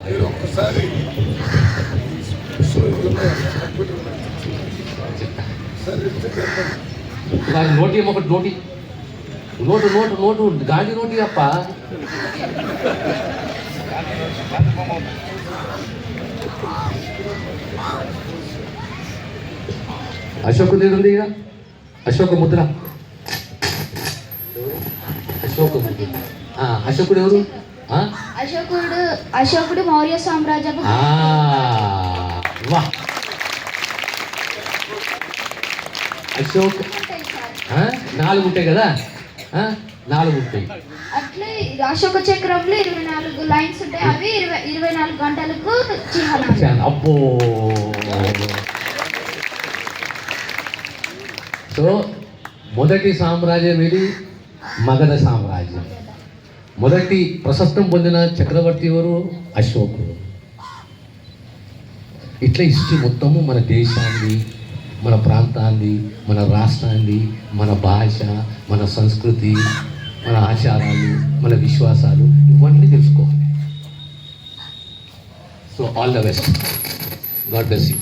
అది ఒక్కసారి నోటి ఒకటి నోటి నోటు నోటు నోటు గాంధీ నోటి అప్ప అశోకుది ఉంది ఇక అశోక ముద్ర అశోక ముద్ర అశోకుడు ఎవరు అశోకుడు మౌర్య సామ్రాజ్యం. అశోక్ 4 ఉంటాయి కదా, 4 ఉంటాయి. అట్లే అశోక చక్రంలో 24 లైన్స్ ఉంటాయి. అవి 24 గంటలకు చిహ్నాలు. అబ్బో. సో మొదటి సామ్రాజ్యం ఇది మగధ సామ్రాజ్యం. మొదటి ప్రశస్తం పొందిన చక్రవర్తి ఎవరు? అశోకుడు. ఇట్లా హిస్టరీ మొత్తము మన దేశాన్ని, మన ప్రాంతాన్ని, మన రాష్ట్రాన్ని, మన భాష, మన సంస్కృతి, మన ఆచారాలు, మన విశ్వాసాలు ఇవన్నీ తెలుసుకోవాలి. So all the best. God bless you.